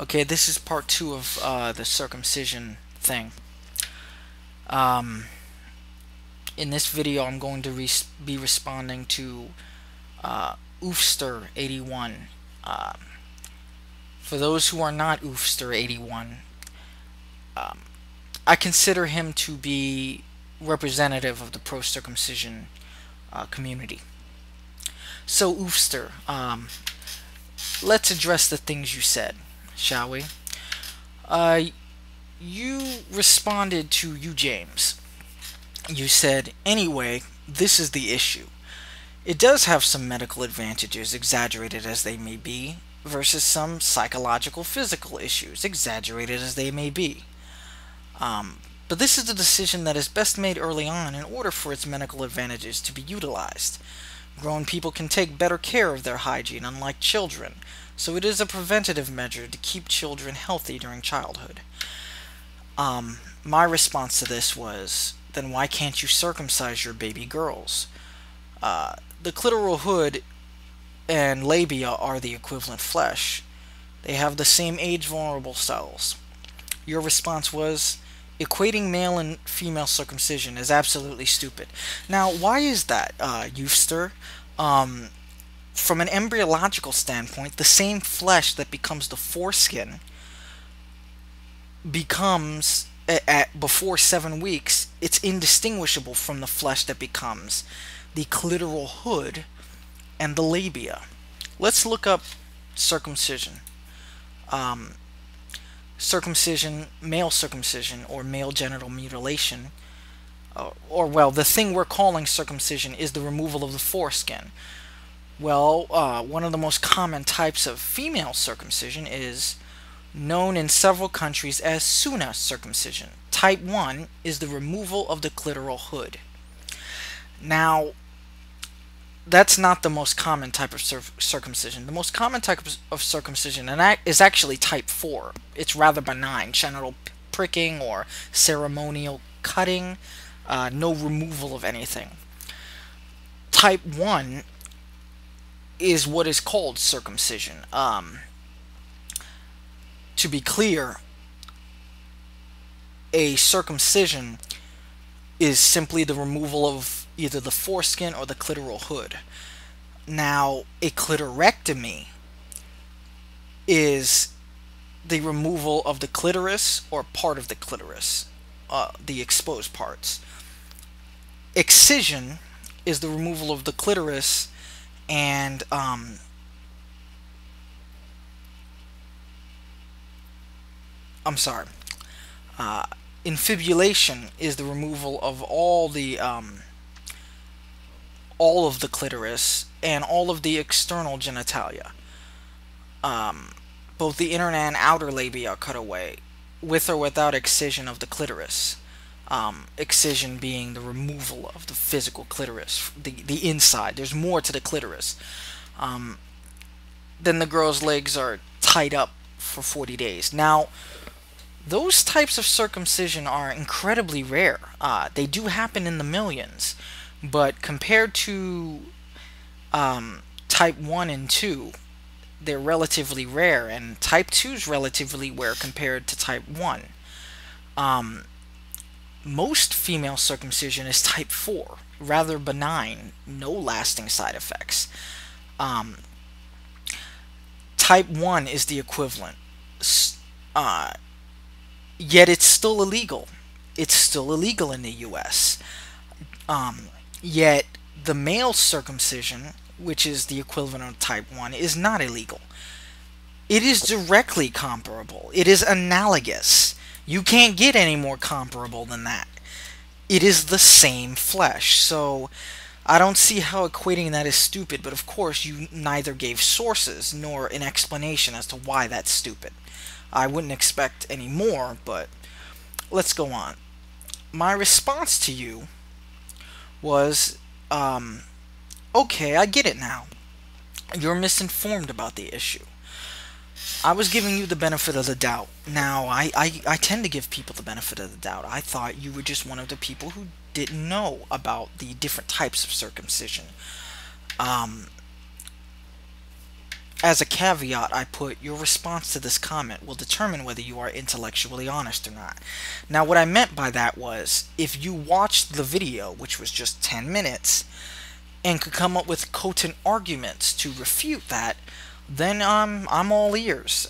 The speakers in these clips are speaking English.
Okay, this is part 2 of the circumcision thing. Um, in this video, I'm going to be responding to ufster81. Uh, for those who are not ufster81, I consider him to be representative of the pro-circumcision community. So, ufster, let's address the things you said, shall we? You responded to you, James. You said, anyway, this is the issue. It does have some medical advantages, exaggerated as they may be, versus some psychological, physical issues, exaggerated as they may be. But this is a decision that is best made early on in order for its medical advantages to be utilized. Grown people can take better care of their hygiene, unlike children, so it is a preventative measure to keep children healthy during childhood. My response to this was, then why can't you circumcise your baby girls? The clitoral hood and labia are the equivalent flesh. They have the same age-vulnerable cells. Your response was, equating male and female circumcision is absolutely stupid. Now, why is that, Ufster? From an embryological standpoint, the same flesh that becomes the foreskin becomes, before 7 weeks, it's indistinguishable from the flesh that becomes the clitoral hood and the labia. Let's look up circumcision. Circumcision, male circumcision, or male genital mutilation, well, the thing we're calling circumcision is the removal of the foreskin. Well, one of the most common types of female circumcision is known in several countries as Sunna circumcision. Type 1 is the removal of the clitoral hood. Now, that's not the most common type of circumcision. The most common type of circumcision is actually type 4. It's rather benign. Genital pricking or ceremonial cutting. No removal of anything. Type 1 is what is called circumcision. To be clear, a circumcision is simply the removal of either the foreskin or the clitoral hood. Now, a clitorectomy is the removal of the clitoris or part of the clitoris, the exposed parts. Excision is the removal of the clitoris and infibulation is the removal of all of the clitoris and all of the external genitalia. Both the inner and outer labia are cut away, with or without excision of the clitoris. Excision being the removal of the physical clitoris, the inside. There's more to the clitoris. Then the girl's legs are tied up for 40 days. Now, those types of circumcision are incredibly rare. They do happen in the millions, but compared to type 1 and 2, they're relatively rare, and type 2 is relatively rare compared to type 1. Most female circumcision is type 4, rather benign, no lasting side effects. Type 1 is the equivalent. Yet it's still illegal. It's still illegal in the US. Yet the male circumcision, which is the equivalent of type 1, is not illegal. It is directly comparable. It is analogous. You can't get any more comparable than that. It is the same flesh. So I don't see how equating that is stupid, but of course you neither gave sources nor an explanation as to why that's stupid. I wouldn't expect any more, but let's go on. My response to you was, okay, I get it now. You're misinformed about the issue. I was giving you the benefit of the doubt. Now, I tend to give people the benefit of the doubt. I thought you were just one of the people who didn't know about the different types of circumcision. As a caveat, I put, your response to this comment will determine whether you are intellectually honest or not. Now, what I meant by that was, if you watched the video, which was just 10 minutes, and could come up with potent arguments to refute that, then I'm all ears.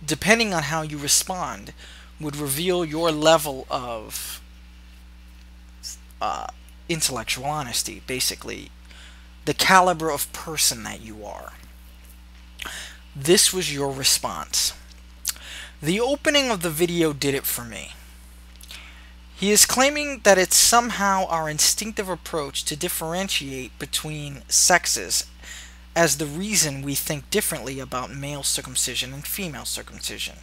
Depending on how you respond, would reveal your level of intellectual honesty, basically the caliber of person that you are. This was your response. The opening of the video did it for me. He is claiming that it's somehow our instinctive approach to differentiate between sexes as the reason we think differently about male circumcision and female circumcision.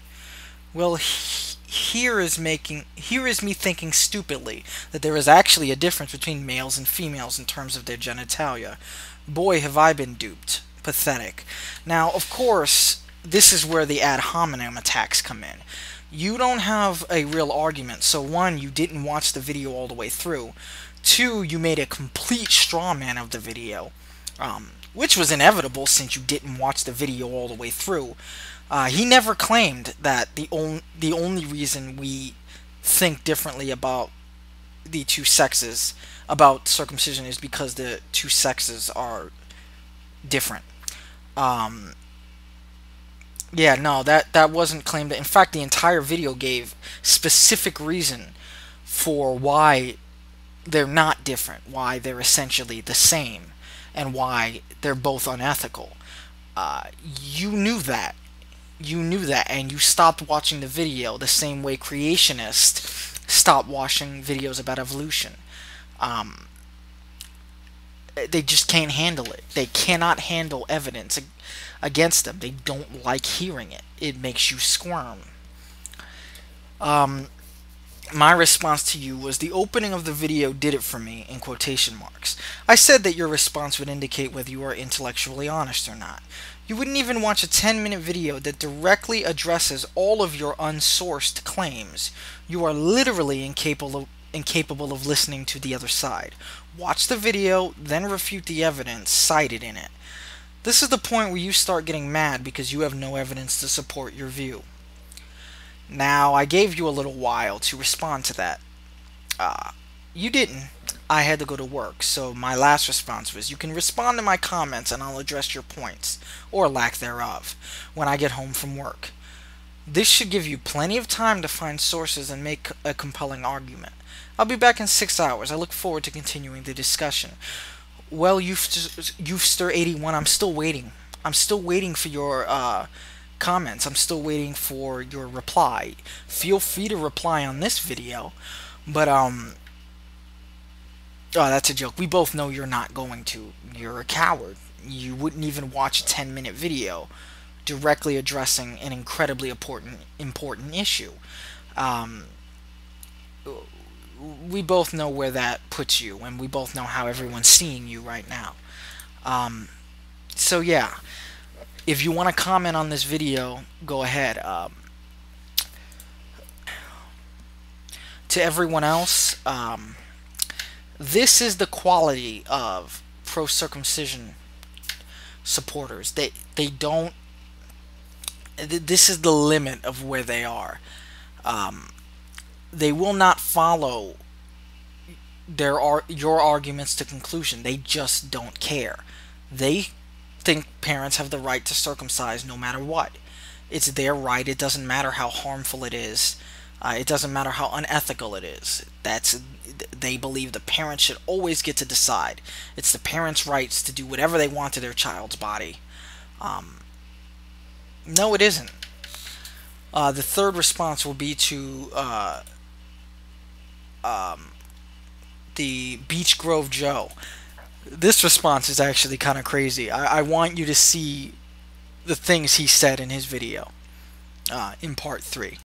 Well, here is me thinking stupidly that there is actually a difference between males and females in terms of their genitalia. Boy, have I been duped. Pathetic. Now, of course, this is where the ad hominem attacks come in. You don't have a real argument, so one, you didn't watch the video all the way through. Two, you made a complete straw man of the video, which was inevitable since you didn't watch the video all the way through. He never claimed that the only reason we think differently about the two sexes, about circumcision, is because the two sexes are different. Yeah, no, that wasn't claimed. In fact, the entire video gave specific reason for why they're not different, why they're essentially the same, and why they're both unethical. You knew that. You knew that, and you stopped watching the video the same way creationists stopped watching videos about evolution. They just can't handle it. They cannot handle evidence against them. They don't like hearing it. It makes you squirm. My response to you was, the opening of the video did it for me, in quotation marks. I said that your response would indicate whether you are intellectually honest or not. You wouldn't even watch a 10-minute video that directly addresses all of your unsourced claims. You are literally incapable of listening to the other side. Watch the video, then refute the evidence cited in it. This is the point where you start getting mad because you have no evidence to support your view. Now, I gave you a little while to respond to that. You didn't. I had to go to work, so my last response was, you can respond to my comments and I'll address your points, or lack thereof, when I get home from work. This should give you plenty of time to find sources and make a compelling argument. I'll be back in 6 hours. I look forward to continuing the discussion. Well, ufster81, I'm still waiting. I'm still waiting for your comments. I'm still waiting for your reply. Feel free to reply on this video, but oh, that's a joke. We both know you're not going to. You're a coward. You wouldn't even watch a 10-minute video directly addressing an incredibly important issue. We both know where that puts you, and we both know how everyone's seeing you right now. So yeah, if you want to comment on this video, go ahead. To everyone else, this is the quality of pro-circumcision supporters. They don't. This is the limit of where they are. They will not follow your arguments to conclusion. They just don't care. They think parents have the right to circumcise no matter what. It's their right. It doesn't matter how harmful it is. It doesn't matter how unethical it is. They believe the parents should always get to decide. It's the parents' rights to do whatever they want to their child's body. No, it isn't. The third response will be to the Beach Grove Joe. This response is actually kind of crazy. I want you to see the things he said in his video in part 3.